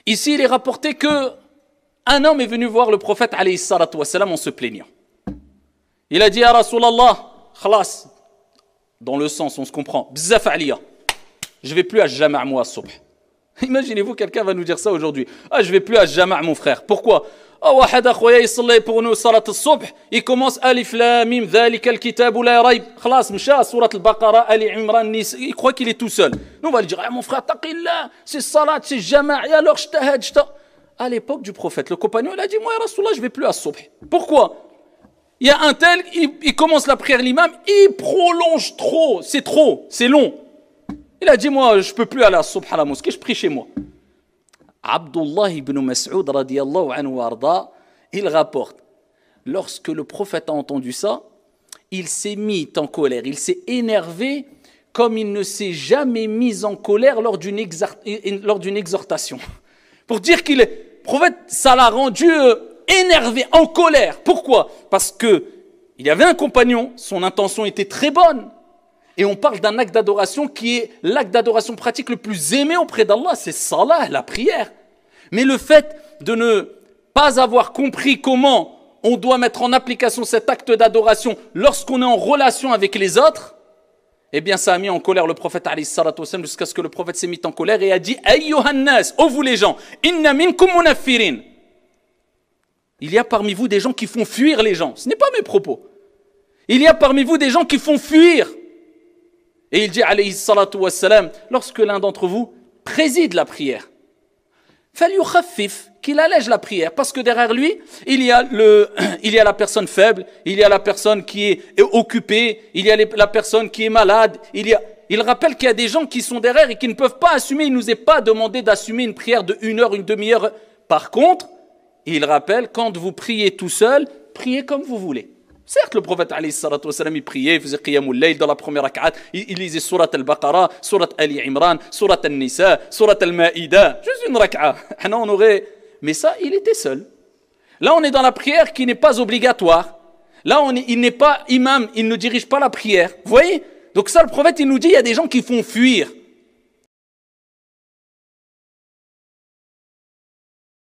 Ici, il est rapporté que un homme est venu voir le prophète alayhi salatu wassalam en se plaignant. Il a dit à Rasulallah, khalas, dans le sens, on se comprend, bzaf aliya, je vais plus à jama' moi à subh. Imaginez-vous, quelqu'un va nous dire ça aujourd'hui. Ah, je vais plus à jama' mon frère. Pourquoi? Ah, wahad akhoya ysalli pour nous salat al-subh, il commence alif lam mim dhalika al-kitab la rayb. Khalas, msha surat al-Baqara, Ali Imran, Nis, il croit qu'il est tout seul. Nous on va lui dire, ah mon frère, taqillah, c'est salat, c'est jama', et alors j'tahad, À l'époque du prophète, le compagnon, il a dit, moi ya Rasulallah, je vais plus à subh. Pourquoi? Il y a un tel, il commence la prière, l'imam, il prolonge trop, c'est long. Il a dit, moi, je ne peux plus aller à subh à la mosquée, je prie chez moi. Abdullah ibn Mas'ud, radiyallahu anhu arda, il rapporte, lorsque le prophète a entendu ça, il s'est mis en colère, il s'est énervé comme il ne s'est jamais mis en colère lors d'une exhortation. Pour dire qu'il est, prophète, ça l'a rendu énervé, en colère. Pourquoi? Parce que il y avait un compagnon, son intention était très bonne. Et on parle d'un acte d'adoration qui est l'acte d'adoration pratique le plus aimé auprès d'Allah, c'est salah, la prière. Mais le fait de ne pas avoir compris comment on doit mettre en application cet acte d'adoration lorsqu'on est en relation avec les autres, eh bien ça a mis en colère le prophète alayhi salatu wassalam, jusqu'à ce que le prophète s'est mis en colère et a dit « Ayyuhan nas, ô vous les gens, inna minkum munaffirin » Il y a parmi vous des gens qui font fuir les gens. Ce n'est pas mes propos. Il y a parmi vous des gens qui font fuir. Et il dit, alayhi salatu wassalam, lorsque l'un d'entre vous préside la prière, falyukhaffif, qu'il allège la prière, parce que derrière lui, il y a la personne faible, il y a la personne qui est occupée, il y a la personne qui est malade, il rappelle qu'il y a des gens qui sont derrière et qui ne peuvent pas assumer, il ne nous est pas demandé d'assumer une prière de 1 heure, une demi-heure. Par contre, il rappelle, quand vous priez tout seul, priez comme vous voulez. Certes, le prophète alayhi salatu wassalam, il priait, il faisait qiyamul layl dans la première rak'at, il lisait surat al-Baqara, surat Ali Imran, surat al-Nisa, surat al-Ma'ida, juste une rak'a. Mais ça, il était seul. Là, on est dans la prière qui n'est pas obligatoire. Là, il n'est pas imam, il ne dirige pas la prière. Vous voyez? Donc ça, le prophète, il nous dit, il y a des gens qui font fuir.